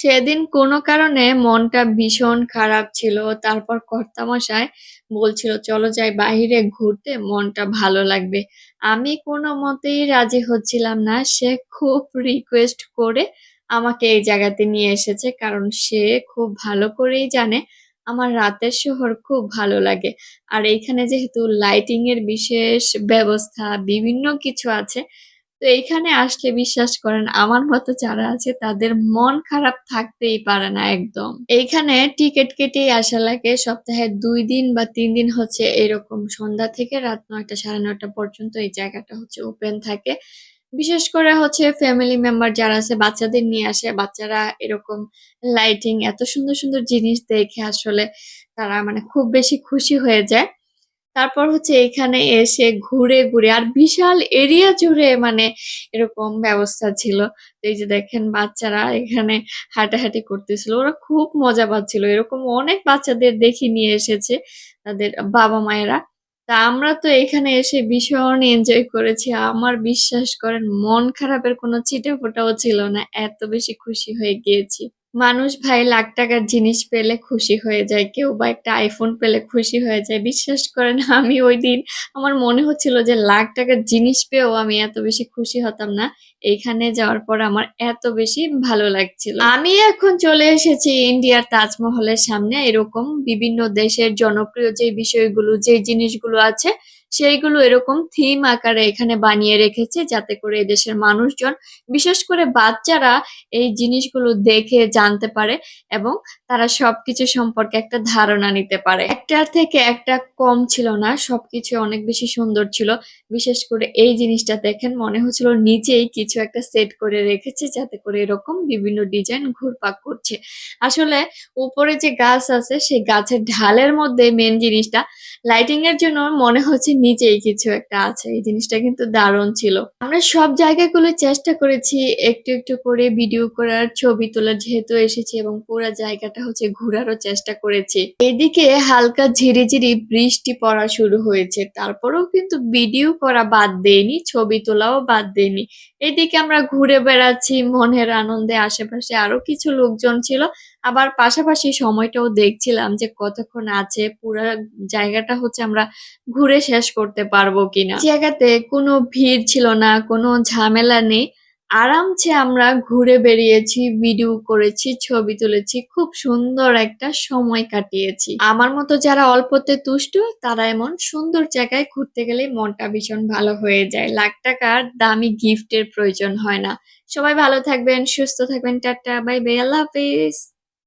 সেদিন কোনো কারণে মনটা ভীষণ খারাপ ছিল। তারপর কর্তামশাই বলছিল, "চলো যাই বাহিরে ঘুরতে, মনটা ভালো লাগবে।" আমি কোনোমতেই রাজি হচ্ছিলাম না। সে খুব রিকোয়েস্ট করে আমাকে এই জায়গাতে নিয়ে এসেছে। কারণ সে খুব ভালো করেই জানে আমার রাতের শহর খুব ভালো লাগে। আর এইখানে যেহেতু লাইটিং এর বিশেষ ব্যবস্থা, বিভিন্ন কিছু আছে, তো এইখানে আসলে বিশ্বাস করেন আমার মতো যারা আছে তাদের মন খারাপ থাকতেই পারে না একদম। এইখানে টিকেট কেটেই আসা লাগে। সপ্তাহে ২ দিন বা ৩ দিন হচ্ছে এরকম সন্ধ্যা থেকে রাত ৯টা ৯:৩০ পর্যন্ত এই জায়গাটা হচ্ছে ওপেন থাকে। বিশেষ করে হচ্ছে ফ্যামিলি মেম্বার যারা আছে বাচ্চাদের নিয়ে আসে। বাচ্চারা এরকম লাইটিং এত সুন্দর, সুন্দর জিনিস দেখে আসলে তারা মানে খুব বেশি খুশি হয়ে যায়। তারপর হচ্ছে এখানে এসে ঘুরে আর বিশাল এরিয়া জুড়ে মানে এরকম ব্যবস্থা ছিল। তো এই যে দেখেন বাচ্চারা এখানে হাঁটাহাঁটি করতেছিল। ওরা খুব মজা পাচ্ছিল। এরকম অনেক বাচ্চাদের দেখি নিয়ে এসেছে তাদের বাবা-মায়েরা। তা আমরা তো এখানে এসে ভীষণ এনজয় করেছি। আমার বিশ্বাস করেন মন খারাপের কোনো ছিটেফোঁটাও ছিল না। এত বেশি খুশি হয়ে গিয়েছি। মানুষ ভাই লাখ টাকার জিনিস পেলে খুশি হয়ে যায়। কেউ বা একটা iPhone পেলে খুশি হয়ে যায়। বিশ্বাস করেন আমি ঐদিন আমার মনে হচ্ছিল যে লাখ টাকার জিনিস পেয়েও আমি এত বেশি খুশি হতাম না। এইখানে যাওয়ার পর আমার এত বেশি ভালো লাগছিল। আমি এখন চলে এসেছি ইন্ডিয়ার তাজমহলের সামনে। এরকম বিভিন্ন দেশের জনপ্রিয় যে বিষয়গুলো, যে জিনিসগুলো আছে সেইগুলো এরকম থিম আকারে এখানে বানিয়ে রেখেছে যাতে করে এদেশের মানুষজন বিশেষ করে বাচ্চারা এই জিনিসগুলো দেখে জানতে পারে এবং তারা সবকিছু সম্পর্কে একটা ধারণা নিতে পারে। একটার থেকে একটা কম ছিল না। সবকিছু অনেক বেশি সুন্দর ছিল। বিশেষ করে এই জিনিসটা দেখেন মনে হচ্ছিল নিচেই কিছু একটা সেট করে রেখেছে যাতে করে এরকম বিভিন্ন ডিজাইন ঘুরপাক করছে। আসলে উপরে যে গাছ আছে সেই গাছের ঢালের মধ্যে মেইন জিনিসটা লাইটিং এর জন্য মনে হচ্ছে নিচেই কিছু একটা আছে। এই জিনিসটা কিন্তু দারুণ ছিল। আমরা সব জায়গাগুলো চেষ্টা করেছি একটু করে ভিডিও করার, ছবি তোলার যেহেতু এসেছি এবং পুরা জায়গাটা হচ্ছে ঘোরারও চেষ্টা করেছি। এদিকে হালকা ঝিরিঝিরি বৃষ্টি পড়া শুরু হয়েছে। তারপরেও কিন্তু ভিডিও করা বাদ দেইনি, ছবি তোলাও বাদ দেইনি। এদিকে আমরা ঘুরে বেড়াচ্ছি মনের আনন্দে আশেপাশে আরো কিছু লোকজন ছিল। আবার পাশাপাশি সময়টাও দেখছিলাম যে কতক্ষণ আছে পুরা জায়গাটা হচ্ছে আমরা ঘুরে শেষ করতে পারবো কিনা। জায়গাতে কোনো ভিড় ছিল না, কোনো ঝামেলা নেই। আরামসে আমরা ঘুরে বেরিয়েছি, ভিডিও করেছি, ছবি তুলেছি। খুব সুন্দর একটা সময় কাটিয়েছি। আমার মতো যারা অল্পতে তুষ্ট তারা এমন সুন্দর জায়গায় ঘুরতে গেলেই মনটা ভীষণ ভালো হয়ে যায়। লাখ টাকার দামি গিফটের প্রয়োজন হয় না। সবাই ভালো থাকবেন, সুস্থ থাকবেন। টাটা, বাই বাই, আল্লাহ হাফেজ।